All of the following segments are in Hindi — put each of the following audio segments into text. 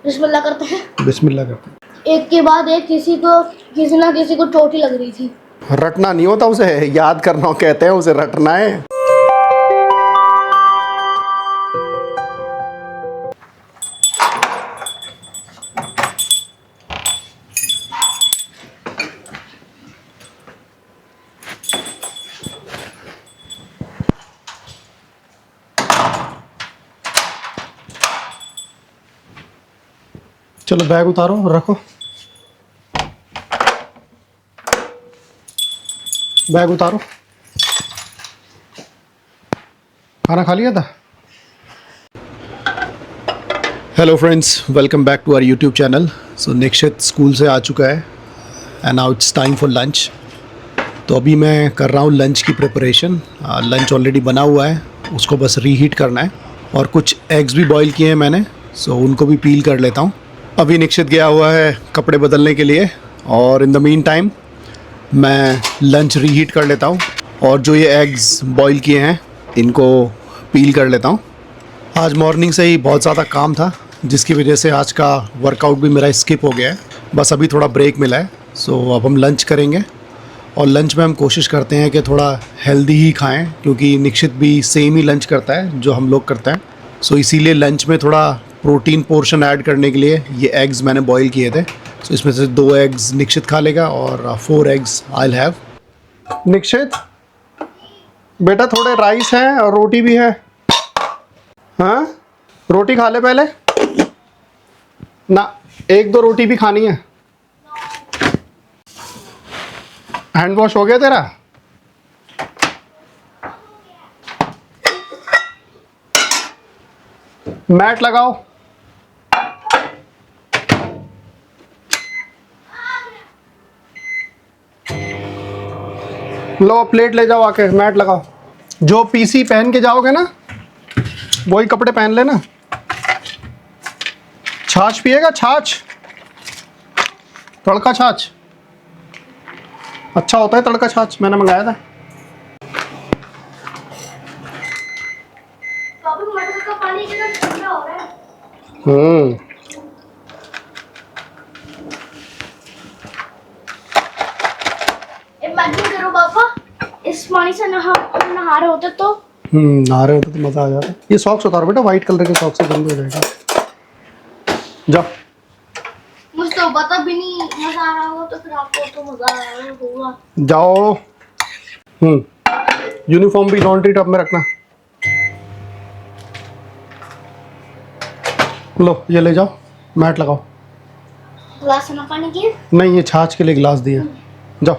बिस्मिल्लाह करते हैं। बिस्मिल्लाह करते हैं। एक के बाद एक किसी ना किसी को चोट ही लग रही थी। रटना नहीं होता उसे, याद करना कहते हैं, उसे रटना है। चलो बैग उतारो और रखो। बैग उतारो। खाना खा लिया था? Hello friends, welcome back to our YouTube channel. So Nikshit school से आ चुका है and now it's time for lunch. तो अभी मैं कर रहा हूँ लंच की प्रिपरेशन। लंच ऑलरेडी बना हुआ है, उसको बस रीहीट करना है। और कुछ एग्स भी बॉईल किए हैं मैंने, सो उनको भी पील कर लेता हूँ। अभी निक्षित गया हुआ है कपड़े बदलने के लिए और इन द मीन टाइम मैं लंच रीहीट कर लेता हूँ और जो ये एग्स बॉईल किए हैं इनको पील कर लेता हूँ। आज मॉर्निंग से ही बहुत ज़्यादा काम था, जिसकी वजह से आज का वर्कआउट भी मेरा स्किप हो गया है। बस अभी थोड़ा ब्रेक मिला है, सो अब हम लंच करेंगे। और लंच में हम कोशिश करते हैं कि थोड़ा हेल्दी ही खाएं, क्योंकि निक्षित भी सेम ही लंच करता है जो हम लोग करते हैं। सो इसीलिए लंच में थोड़ा प्रोटीन पोर्शन ऐड करने के लिए ये एग्स मैंने बॉईल किए थे। सो इसमें से 2 एग्स निक्षित खा लेगा और 4 एग्स आई विल हैव। निक्षित बेटा, थोड़े राइस हैं और रोटी भी है। हाँ, रोटी खा ले पहले ना, 1-2 रोटी भी खानी है। हैंड वॉश हो गया तेरा? मैट लगाओ। लो प्लेट ले जाओ, आके मैट लगाओ। जो पीसी पहन के जाओगे ना वही कपड़े पहन लेना। छाछ पिएगा? छाछ, तड़का छाछ अच्छा होता है। तड़का छाछ मैंने मंगाया था। मटर का पानी कितना ठंडा हो रहा है। इमेजिन करो पापा, इस पानी से नहा रहे होते तो नहा रहे होते तो मजा आ जाता। ये सॉक्स उतारो बेटा, वाइट कलर के सॉक्स से गंदे हो जाएगा। जाओ। मुझे तो पता भी नहीं मजा आ रहा हो, तो फिर आपको तो मजा आ रहा होगा। जाओ। यूनिफॉर्म भी लॉन्ड्री टब में रखना। लो ये ले जाओ, मैट लगाओ। ग्लास में पानी की? नहीं, ये छाछ के लिए गिलास दिए। जाओ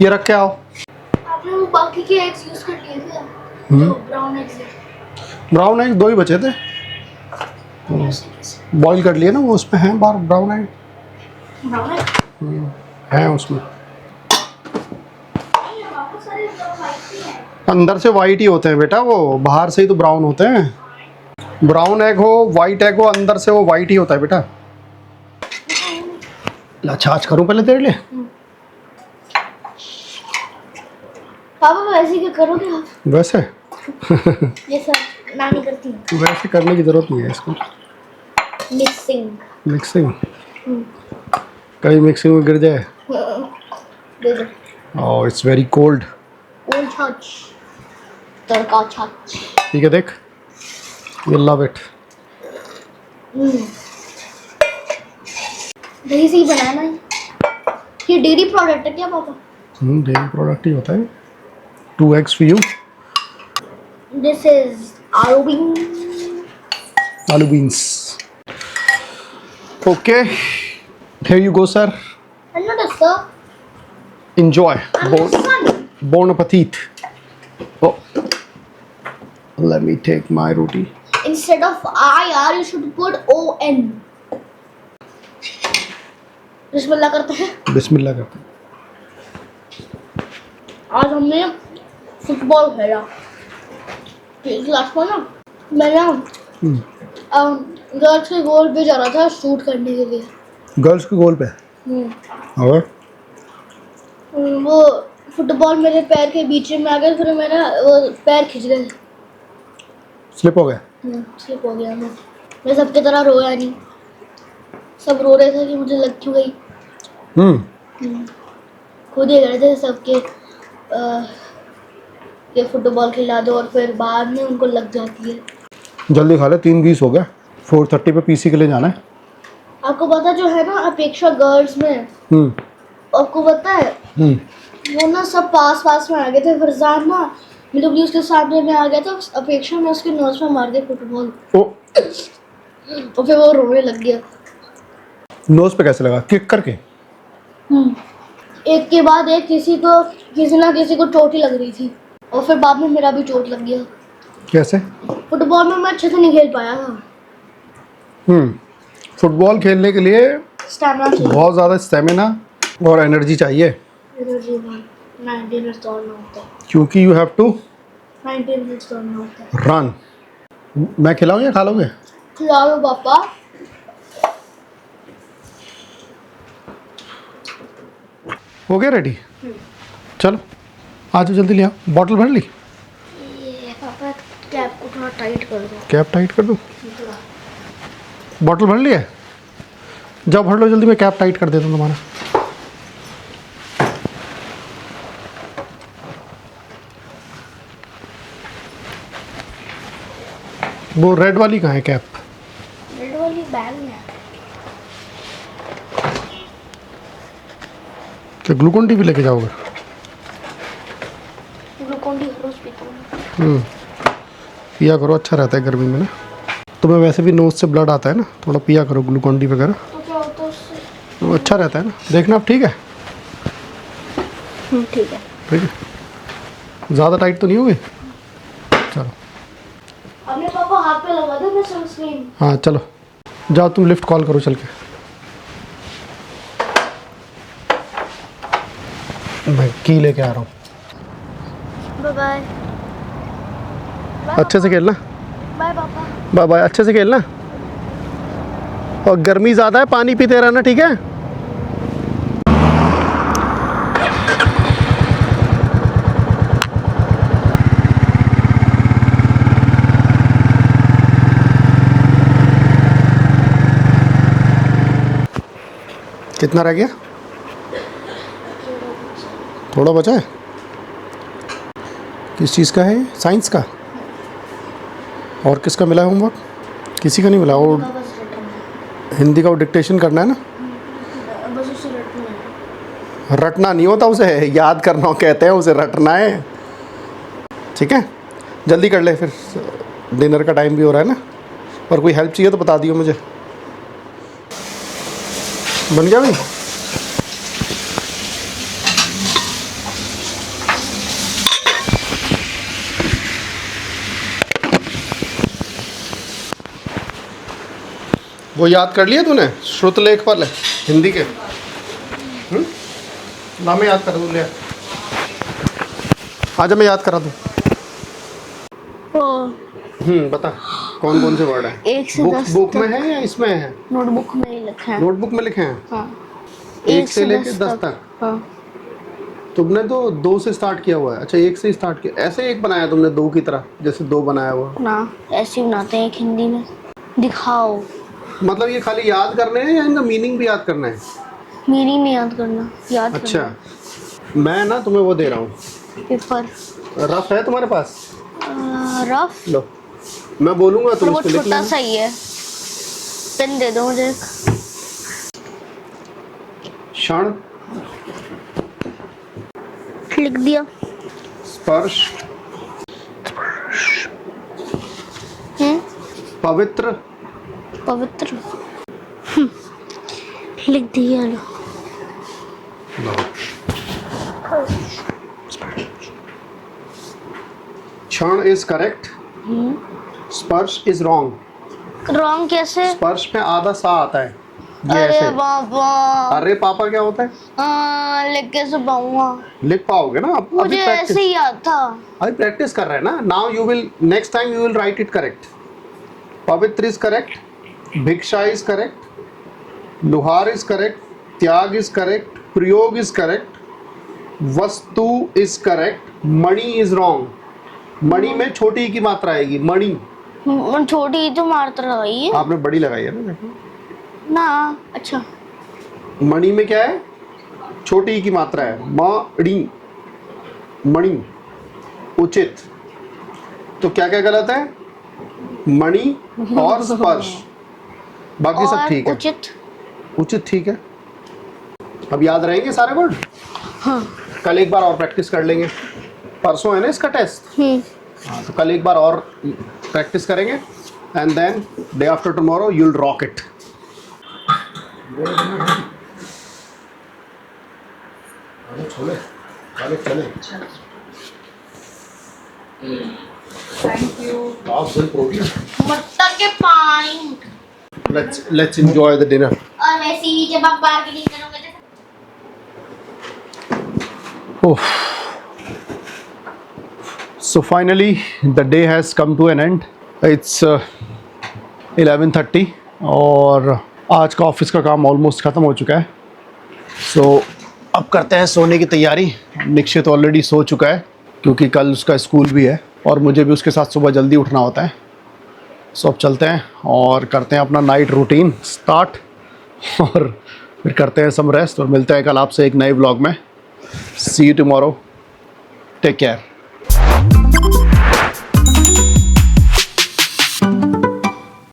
ये रख के आओ। आपने वो बाकी के एग्स यूज कर लिए थे, जो ब्राउन एग्स है। ब्राउन एग 2 ही बचे थे, बॉईल कर लिए ना। वो उसमें हैं बार ब्राउन एग हैं उसमें। अंदर से वाइट ही होते हैं बेटा, वो बाहर से ही तो ब्राउन होते हैं। ब्राउन एग हो वाइट एग हो, अंदर से वो वाइट ही होता है बेटा। ला छाछ करूं पहले तेरे लिए। पापा वैसे क्या करोगे आप? वैसे ये सब नानी करती है। वैसे करने की जरूरत नहीं है इसको। मिक्सिंग कहीं मिक्सिंग में गिर जाए। दे दो। Oh it's very cold. छाछ, तड़का छाछ। ठीक है, देख, यू लव इट। दही से ही बनाया ना ये डेयरी प्रोडक्ट है क्या पापा? डेयरी प्रोडक्ट ही होता है। 2 eggs for you. This is आलू beans. Okay, here you go sir. I'm not a sir. Enjoy. I'm a son. Bon appetit. Oh, let me take my roti. Instead of IR you should put ON. बिस्मिल्लाह करते हैं। बिस्मिल्लाह करते हैं। आज हमने फुटबॉल खेला। क्लास में ना मैं गर्ल्स के गोल पे जा रहा था शूट करने के लिए। गर्ल्स के गोल पे? और वो फुटबॉल मेरे पैर के बीच में आ गया, फिर मेरा वो पैर खिंच गया। स्लिप हो गया? स्लिप हो गया। मैं सबकी तरह रोया नहीं। सब रो रहे थे कि मुझे लग क्यों गई। खुद ही कह रहे थे सबके ये फुटबॉल खिला दो और फिर बाद में उनको लग जाती है। जल्दी खा ले, 3:20 हो गया, 4:30 पे पीसी के लिए जाना है। आपको पता जो है ना अपेक्षा गर्ल्स में, आपको पता है वो ना सब पास पास में आ गए थे। फरजान ना मतलब उसके सामने में आ गया था, अपेक्षा ने उसके नोज में मार दिया फुटबॉल और फिर वो रोने लग गया। नोज पे कैसे लगा? किक करके? एक के बाद एक किसी ना किसी को चोट ही लग रही थी और फिर बाद में मेरा भी चोट लग गया। कैसे? फुटबॉल में मैं अच्छे से नहीं खेल पाया था। फुटबॉल खेलने के लिए स्टैमिना चाहिए, बहुत ज़्यादा स्टेमिना और एनर्जी चाहिए, एनर्जी 90 मिनट्स दौड़ना होता है, क्योंकि यू हैव टू 90 मिनट्स दौड़ना होता है। रन। मैं खिलाऊं या खा लोगे? खिलाओ पापा। हो गया रेडी? चलो आ जाओ, जल्दी ले आओ। बॉटल भर ली? ये पापा कैप को थोड़ा टाइट कर दो। कैप टाइट कर दूं? बॉटल भर लिया है? जाओ भर लो जल्दी, मैं कैप टाइट कर देता हूँ तुम्हारा। वो रेड वाली कहाँ है कैप? रेड वाली बैग में है। क्या ग्लूकोन डी भी लेके जाओगे? ग्लूकोन डी रोज पीता हूँ। पिया करो, अच्छा रहता है गर्मी में ना। तुम्हें वैसे भी नोज से ब्लड आता है ना, थोड़ा पिया करो ग्लूकोन डी वगैरह, तो क्या होता है उससे? तो अच्छा रहता है ना। देखना अब ठीक है? ठीक है। ठीक है, ज़्यादा टाइट तो नहीं होगी? चलो अपने पापा हाथ पे लगा दो ना सनस्क्रीन। हाँ चलो जाओ, तुम लिफ्ट कॉल करो चल के। मैं की लेके आ रहा हूँ। Bye bye. अच्छे से खेलना। बाय पापा। बाय बाय, अच्छे से खेलना। और गर्मी ज़्यादा है, पानी पीते रहना, ठीक है? कितना रह गया? थोड़ा बचा है? किस चीज़ का है? साइंस का? और किसका मिला है होमवर्क? किसी का नहीं मिला। और बस रटना हिंदी का वो डिक्टेशन करना है ना? है। बस उसे रटना है। रटना नहीं होता, उसे याद करना कहते हैं, उसे रटना है। ठीक है, जल्दी कर ले फिर, डिनर का टाइम भी हो रहा है ना। और कोई हेल्प चाहिए तो बता दियो मुझे। बन गया भाई? वो याद कर लिया तूने श्रुतलेख वाले हिंदी के? ना मैं याद कर दूँ, ले आजा मैं याद करा दूँ। बता कौन कौन से वर्ड है? एक से 10 बुक में है या इसमें है? नोटबुक में ही लिखा है। नोटबुक में लिखे हैं? हाँ। 1 से लेके 10 तक। हाँ। तुमने तो 2 से स्टार्ट किया हुआ है। अच्छा 1 से स्टार्ट किया, ऐसे एक बनाया तुमने 2 की तरह, जैसे 2 बनाया हुआ ना ऐसे ही बनाते हैं एक हिंदी में। दिखाओ। मतलब ये खाली याद करने हैं या इनका मीनिंग भी याद करना है? मीनिंग नहीं याद करना, याद अच्छा मैं ना तुम्हें वो दे रहा हूँ, पेपर। रफ है तुम्हारे पास? रफ लो मैं बोलूँगा तुम वो इस पे लिख छोटा लेना। सा ही है। पेन दे दो मुझे। क्षण, लिख दिया। स्पर्श, पवित्र, पवित्र। लिख दिया। लो। क्षण इज करेक्ट, स्पर्श इज रॉन्ग। रॉन्ग कैसे? स्पर्श में आधा सा आता है, ये अरे ऐसे। बाबा। अरे पापा क्या होता है? लिख कैसे पाऊंगा? लिख पाओगे ना अब? मुझे ऐसे ही याद था। अभी प्रैक्टिस कर रहे हैं ना। Now you will, next time you will write it correct. Pavitra is correct, bhiksha is correct, luhar is correct, tyag is correct, prayog is correct, vastu is correct, mani is wrong. मणि में छोटी की मात्रा आएगी, मणि। छोटी तो मात्रा लगाई है। आपने बड़ी लगाई है ना, देखो। ना अच्छा मणि में क्या है? छोटी ई की मात्रा है, मणि, मणि, उचित। तो क्या क्या गलत है? मणि और स्पर्श, बाकी सब और ठीक है। उचित। उचित ठीक है। अब याद रहेंगे सारे वर्ड? हाँ। कल एक बार और प्रैक्टिस कर लेंगे, परसों है ना इसका टेस्ट। हाँ, तो कल एक बार और प्रैक्टिस करेंगे and then day after tomorrow you will rock it. चले चले Thank you. मटर के पानी। let's enjoy the dinner. और वैसे ही जब आप बार्गेनिंग करोगे Oh. So finally the day has come to an end. It's 11:30 और आज का ऑफिस का काम ऑलमोस्ट ख़त्म हो चुका है। So अब करते हैं सोने की तैयारी। निक्षित ऑलरेडी सो चुका है क्योंकि कल उसका स्कूल भी है और मुझे भी उसके साथ सुबह जल्दी उठना होता है। सो अब चलते हैं और करते हैं अपना नाइट रूटीन स्टार्ट और फिर करते हैं सम रेस्ट और मिलते हैं कल आपसे एक नए व्लॉग में। सी यू टुमारो, टेक केयर।